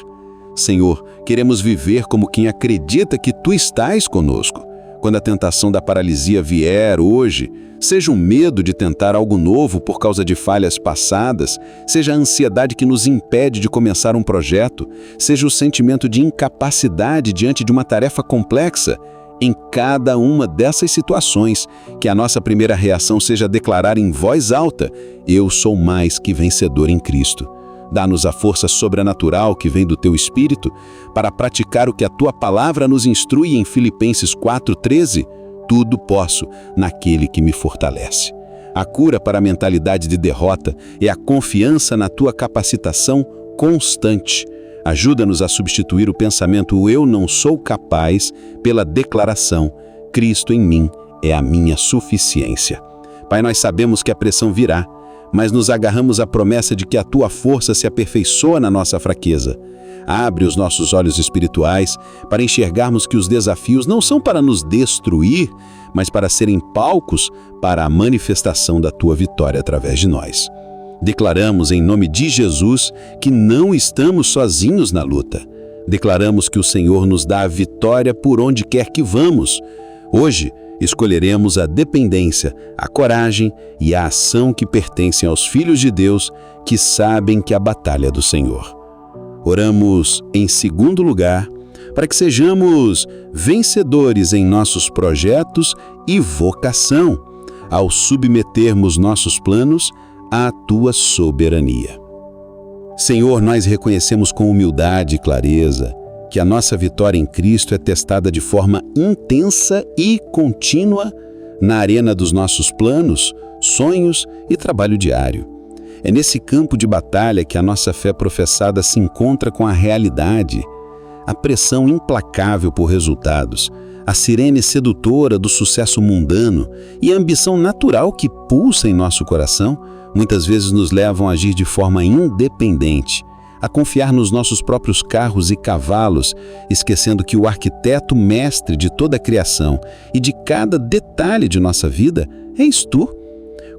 Senhor, queremos viver como quem acredita que Tu estás conosco. Quando a tentação da paralisia vier hoje, seja o medo de tentar algo novo por causa de falhas passadas, seja a ansiedade que nos impede de começar um projeto, seja o sentimento de incapacidade diante de uma tarefa complexa, em cada uma dessas situações, que a nossa primeira reação seja declarar em voz alta: eu sou mais que vencedor em Cristo. Dá-nos a força sobrenatural que vem do Teu Espírito para praticar o que a Tua palavra nos instrui em Filipenses 4:13, tudo posso naquele que me fortalece. A cura para a mentalidade de derrota é a confiança na Tua capacitação constante. Ajuda-nos a substituir o pensamento eu não sou capaz pela declaração Cristo em mim é a minha suficiência. Pai, nós sabemos que a pressão virá, mas nos agarramos à promessa de que a Tua força se aperfeiçoa na nossa fraqueza. Abre os nossos olhos espirituais para enxergarmos que os desafios não são para nos destruir, mas para serem palcos para a manifestação da Tua vitória através de nós. Declaramos em nome de Jesus que não estamos sozinhos na luta. Declaramos que o Senhor nos dá a vitória por onde quer que vamos. Hoje, escolheremos a dependência, a coragem e a ação que pertencem aos filhos de Deus que sabem que a batalha é do Senhor. Oramos, em segundo lugar, para que sejamos vencedores em nossos projetos e vocação, ao submetermos nossos planos à Tua soberania. Senhor, nós reconhecemos com humildade e clareza que a nossa vitória em Cristo é testada de forma intensa e contínua na arena dos nossos planos, sonhos e trabalho diário. É nesse campo de batalha que a nossa fé professada se encontra com a realidade, a pressão implacável por resultados, a sirene sedutora do sucesso mundano e a ambição natural que pulsa em nosso coração muitas vezes nos levam a agir de forma independente, a confiar nos nossos próprios carros e cavalos, esquecendo que o arquiteto mestre de toda a criação e de cada detalhe de nossa vida és Tu.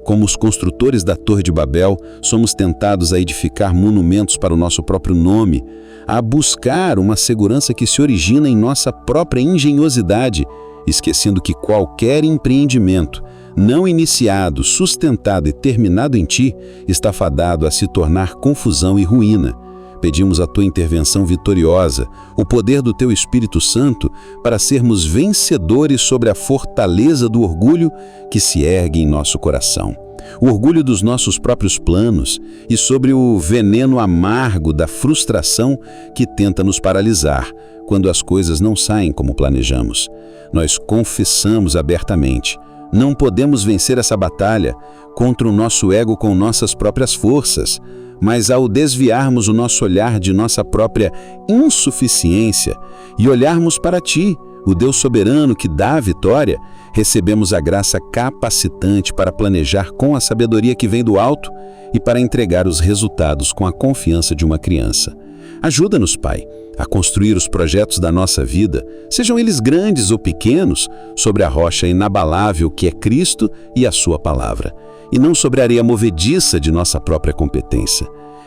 Como os construtores da Torre de Babel, somos tentados a edificar monumentos para o nosso próprio nome, a buscar uma segurança que se origina em nossa própria engenhosidade, esquecendo que qualquer empreendimento não iniciado, sustentado e terminado em Ti está fadado a se tornar confusão e ruína. Pedimos a Tua intervenção vitoriosa, o poder do Teu Espírito Santo para sermos vencedores sobre a fortaleza do orgulho que se ergue em nosso coração, o orgulho dos nossos próprios planos e sobre o veneno amargo da frustração que tenta nos paralisar quando as coisas não saem como planejamos. Nós confessamos abertamente: não podemos vencer essa batalha contra o nosso ego com nossas próprias forças, mas ao desviarmos o nosso olhar de nossa própria insuficiência e olharmos para Ti, o Deus soberano que dá a vitória, recebemos a graça capacitante para planejar com a sabedoria que vem do alto e para entregar os resultados com a confiança de uma criança. Ajuda-nos, Pai, a construir os projetos da nossa vida, sejam eles grandes ou pequenos, sobre a rocha inabalável que é Cristo e a Sua palavra, e não sobre a areia movediça de nossa própria competência.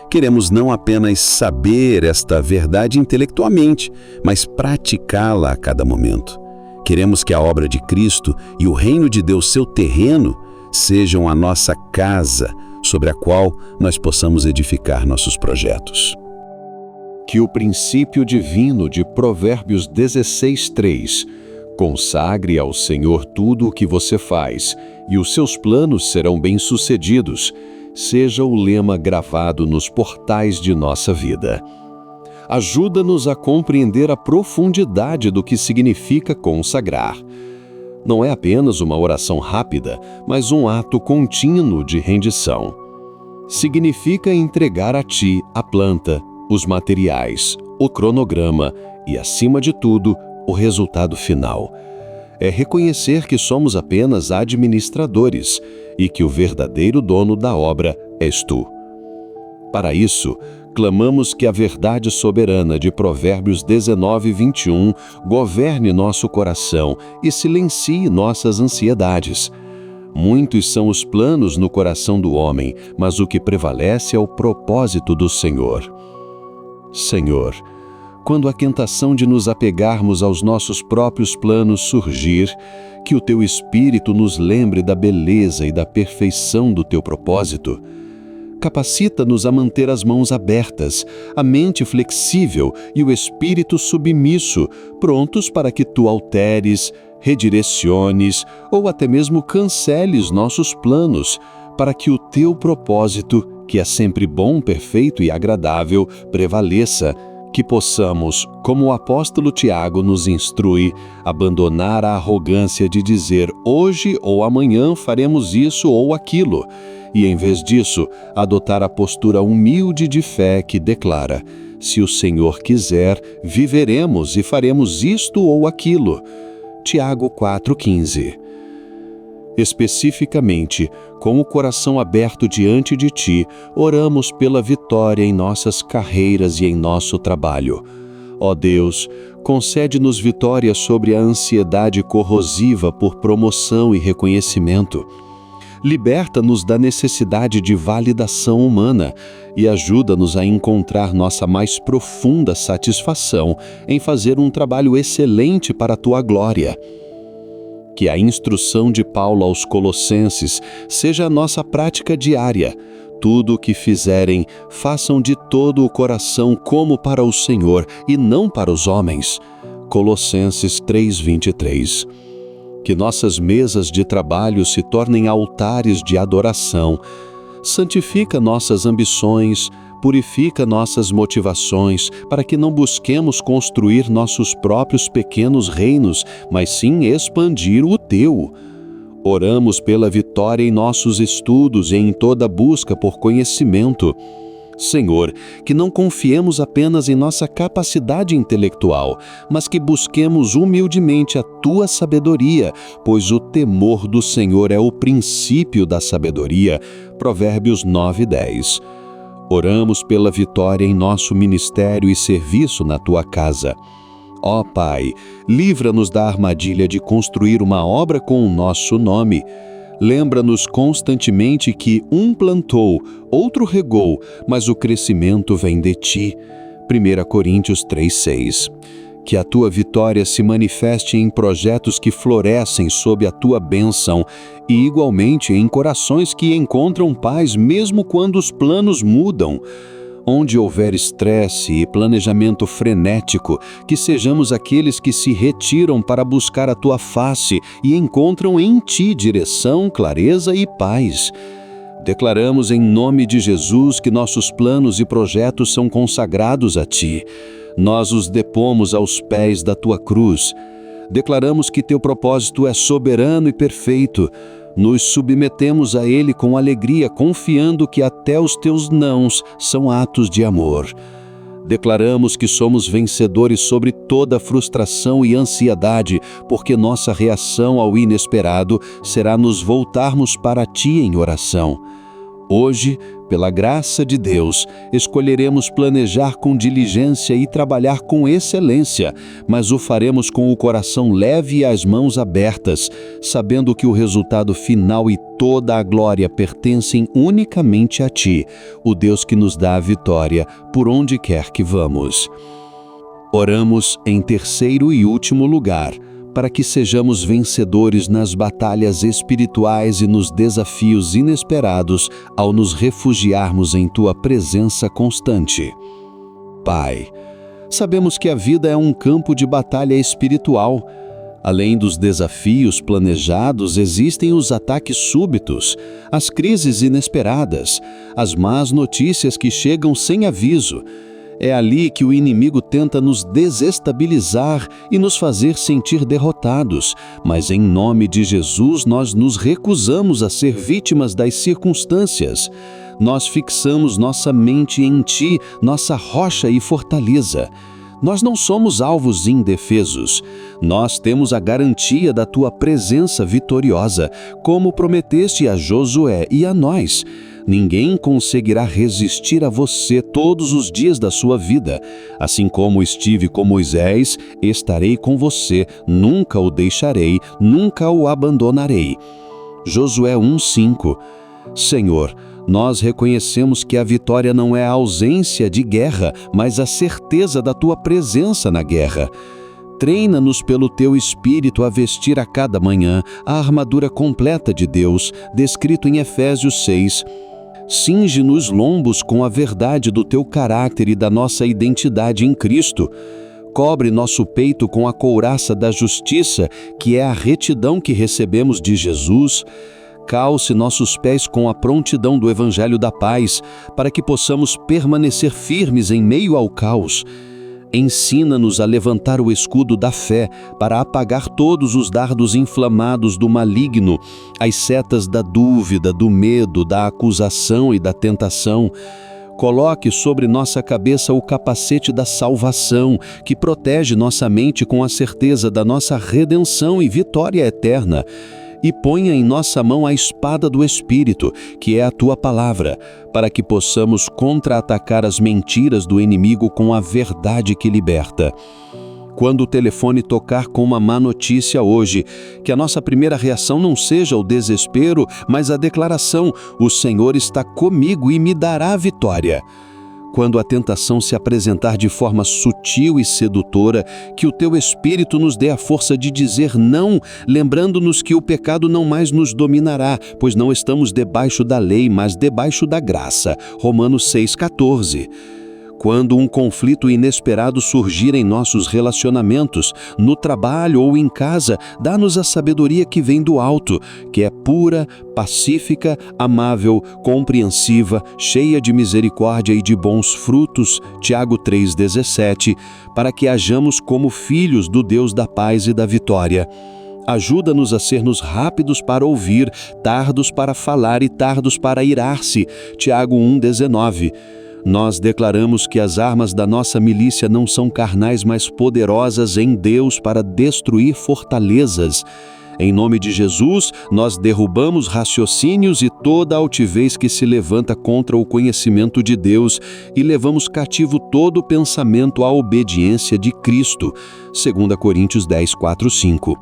Queremos não apenas saber esta verdade intelectualmente, mas praticá-la a cada momento. Queremos que a obra de Cristo e o reino de Deus, seu terreno, sejam a nossa casa, sobre a qual nós possamos edificar nossos projetos. Que o princípio divino de Provérbios 16:3, consagre ao Senhor tudo o que você faz, e os seus planos serão bem-sucedidos, seja o lema gravado nos portais de nossa vida. Ajuda-nos a compreender a profundidade do que significa consagrar. Não é apenas uma oração rápida, mas um ato contínuo de rendição. Significa entregar a Ti a planta, os materiais, o cronograma e, acima de tudo, o resultado final. É reconhecer que somos apenas administradores e que o verdadeiro dono da obra és Tu. Para isso, clamamos que a verdade soberana de Provérbios 19:21 governe nosso coração e silencie nossas ansiedades. Muitos são os planos no coração do homem, mas o que prevalece é o propósito do Senhor. Senhor, quando a tentação de nos apegarmos aos nossos próprios planos surgir, que o Teu Espírito nos lembre da beleza e da perfeição do Teu propósito. Capacita-nos a manter as mãos abertas, a mente flexível e o espírito submisso, prontos para que Tu alteres, redireciones ou até mesmo canceles nossos planos, para que o Teu propósito, que é sempre bom, perfeito e agradável, prevaleça, que possamos, como o apóstolo Tiago nos instrui, abandonar a arrogância de dizer hoje ou amanhã faremos isso ou aquilo, e em vez disso, adotar a postura humilde de fé que declara: se o Senhor quiser, viveremos e faremos isto ou aquilo. Tiago 4,15. Especificamente, com o coração aberto diante de Ti, oramos pela vitória em nossas carreiras e em nosso trabalho. Ó Deus, concede-nos vitória sobre a ansiedade corrosiva por promoção e reconhecimento. Liberta-nos da necessidade de validação humana e ajuda-nos a encontrar nossa mais profunda satisfação em fazer um trabalho excelente para a Tua glória. Que a instrução de Paulo aos Colossenses seja a nossa prática diária. Tudo o que fizerem, façam de todo o coração como para o Senhor e não para os homens. Colossenses 3:23. Que nossas mesas de trabalho se tornem altares de adoração. Santifica nossas ambições, purifica nossas motivações, para que não busquemos construir nossos próprios pequenos reinos, mas sim expandir o Teu. Oramos pela vitória em nossos estudos e em toda busca por conhecimento. Senhor, que não confiemos apenas em nossa capacidade intelectual, mas que busquemos humildemente a Tua sabedoria, pois o temor do Senhor é o princípio da sabedoria. Provérbios 9:10. Oramos pela vitória em nosso ministério e serviço na Tua casa. Ó Pai, livra-nos da armadilha de construir uma obra com o nosso nome. Lembra-nos constantemente que um plantou, outro regou, mas o crescimento vem de Ti. 1 Coríntios 3:6. Que a Tua vitória se manifeste em projetos que florescem sob a Tua bênção e igualmente em corações que encontram paz mesmo quando os planos mudam. Onde houver estresse e planejamento frenético, que sejamos aqueles que se retiram para buscar a Tua face e encontram em Ti direção, clareza e paz. Declaramos em nome de Jesus que nossos planos e projetos são consagrados a Ti. Nós os depomos aos pés da Tua cruz. Declaramos que Teu propósito é soberano e perfeito. Nos submetemos a Ele com alegria, confiando que até os Teus nãos são atos de amor. Declaramos que somos vencedores sobre toda frustração e ansiedade, porque nossa reação ao inesperado será nos voltarmos para Ti em oração. Hoje, pela graça de Deus, escolheremos planejar com diligência e trabalhar com excelência, mas o faremos com o coração leve e as mãos abertas, sabendo que o resultado final e toda a glória pertencem unicamente a Ti, o Deus que nos dá a vitória por onde quer que vamos. Oramos em terceiro e último lugar, para que sejamos vencedores nas batalhas espirituais e nos desafios inesperados ao nos refugiarmos em Tua presença constante. Pai, sabemos que a vida é um campo de batalha espiritual. Além dos desafios planejados, existem os ataques súbitos, as crises inesperadas, as más notícias que chegam sem aviso. É ali que o inimigo tenta nos desestabilizar e nos fazer sentir derrotados, mas em nome de Jesus nós nos recusamos a ser vítimas das circunstâncias. Nós fixamos nossa mente em Ti, nossa rocha e fortaleza. Nós não somos alvos indefesos. Nós temos a garantia da Tua presença vitoriosa, como prometeste a Josué e a nós. Ninguém conseguirá resistir a Você todos os dias da sua vida. Assim como estive com Moisés, estarei com você, nunca o deixarei, nunca o abandonarei. Josué 1:5. Senhor, nós reconhecemos que a vitória não é a ausência de guerra, mas a certeza da Tua presença na guerra. Treina-nos pelo Teu Espírito a vestir a cada manhã a armadura completa de Deus, descrito em Efésios 6. Cinge-nos lombos com a verdade do Teu caráter e da nossa identidade em Cristo. Cobre nosso peito com a couraça da justiça, que é a retidão que recebemos de Jesus. Calce nossos pés com a prontidão do Evangelho da Paz, para que possamos permanecer firmes em meio ao caos. Ensina-nos a levantar o escudo da fé para apagar todos os dardos inflamados do maligno, as setas da dúvida, do medo, da acusação e da tentação. Coloque sobre nossa cabeça o capacete da salvação, que protege nossa mente com a certeza da nossa redenção e vitória eterna. E ponha em nossa mão a espada do Espírito, que é a Tua palavra, para que possamos contra-atacar as mentiras do inimigo com a verdade que liberta. Quando o telefone tocar com uma má notícia hoje, que a nossa primeira reação não seja o desespero, mas a declaração: o Senhor está comigo e me dará a vitória. Quando a tentação se apresentar de forma sutil e sedutora, que o teu Espírito nos dê a força de dizer não, lembrando-nos que o pecado não mais nos dominará, pois não estamos debaixo da lei, mas debaixo da graça. Romanos 6,14. Quando um conflito inesperado surgir em nossos relacionamentos, no trabalho ou em casa, dá-nos a sabedoria que vem do alto, que é pura, pacífica, amável, compreensiva, cheia de misericórdia e de bons frutos, Tiago 3,17, para que hajamos como filhos do Deus da paz e da vitória. Ajuda-nos a sermos rápidos para ouvir, tardos para falar e tardos para irar-se, Tiago 1,19. Nós declaramos que as armas da nossa milícia não são carnais, mas poderosas em Deus para destruir fortalezas. Em nome de Jesus, nós derrubamos raciocínios e toda altivez que se levanta contra o conhecimento de Deus e levamos cativo todo pensamento à obediência de Cristo. 2 Coríntios 10, 4, 5.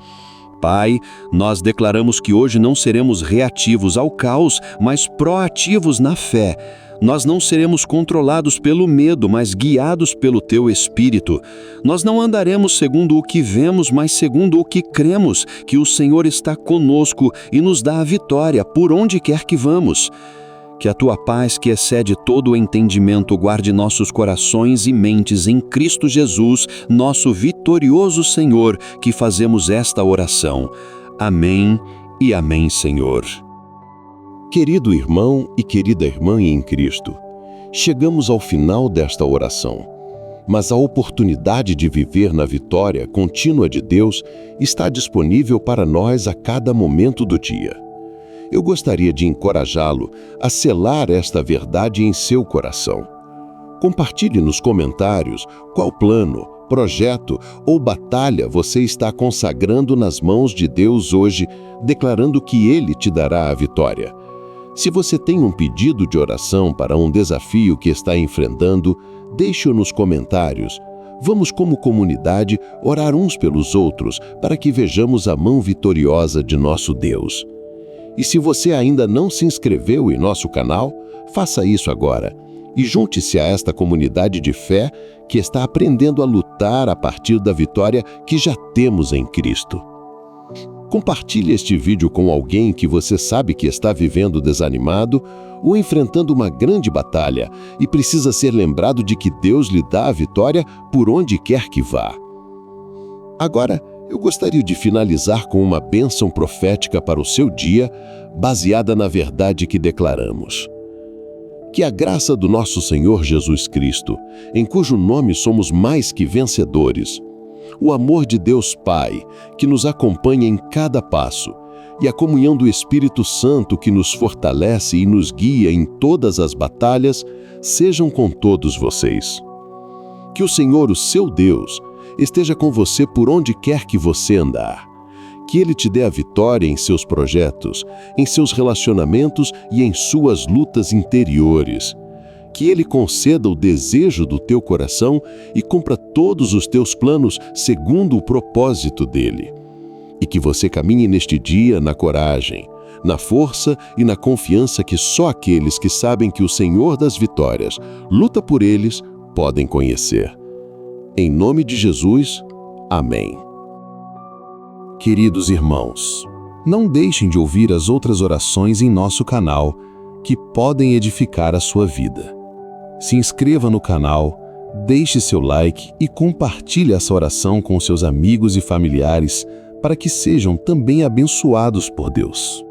Pai, nós declaramos que hoje não seremos reativos ao caos, mas proativos na fé. Nós não seremos controlados pelo medo, mas guiados pelo Teu Espírito. Nós não andaremos segundo o que vemos, mas segundo o que cremos, que o Senhor está conosco e nos dá a vitória por onde quer que vamos. Que a Tua paz, que excede todo o entendimento, guarde nossos corações e mentes em Cristo Jesus, nosso vitorioso Senhor, que fazemos esta oração. Amém e amém, Senhor. Querido irmão e querida irmã em Cristo, chegamos ao final desta oração, mas a oportunidade de viver na vitória contínua de Deus está disponível para nós a cada momento do dia. Eu gostaria de encorajá-lo a selar esta verdade em seu coração. Compartilhe nos comentários qual plano, projeto ou batalha você está consagrando nas mãos de Deus hoje, declarando que Ele te dará a vitória. Se você tem um pedido de oração para um desafio que está enfrentando, deixe-o nos comentários. Vamos, como comunidade, orar uns pelos outros para que vejamos a mão vitoriosa de nosso Deus. E se você ainda não se inscreveu em nosso canal, faça isso agora e junte-se a esta comunidade de fé que está aprendendo a lutar a partir da vitória que já temos em Cristo. Compartilhe este vídeo com alguém que você sabe que está vivendo desanimado ou enfrentando uma grande batalha e precisa ser lembrado de que Deus lhe dá a vitória por onde quer que vá. Agora, eu gostaria de finalizar com uma bênção profética para o seu dia, baseada na verdade que declaramos. Que a graça do nosso Senhor Jesus Cristo, em cujo nome somos mais que vencedores, o amor de Deus Pai, que nos acompanha em cada passo, e a comunhão do Espírito Santo, que nos fortalece e nos guia em todas as batalhas, sejam com todos vocês. Que o Senhor, o seu Deus, esteja com você por onde quer que você andar. Que Ele te dê a vitória em seus projetos, em seus relacionamentos e em suas lutas interiores. Que Ele conceda o desejo do teu coração e cumpra todos os teus planos segundo o propósito dEle. E que você caminhe neste dia na coragem, na força e na confiança que só aqueles que sabem que o Senhor das vitórias luta por eles podem conhecer. Em nome de Jesus, amém. Queridos irmãos, não deixem de ouvir as outras orações em nosso canal, que podem edificar a sua vida. Se inscreva no canal, deixe seu like e compartilhe essa oração com seus amigos e familiares para que sejam também abençoados por Deus.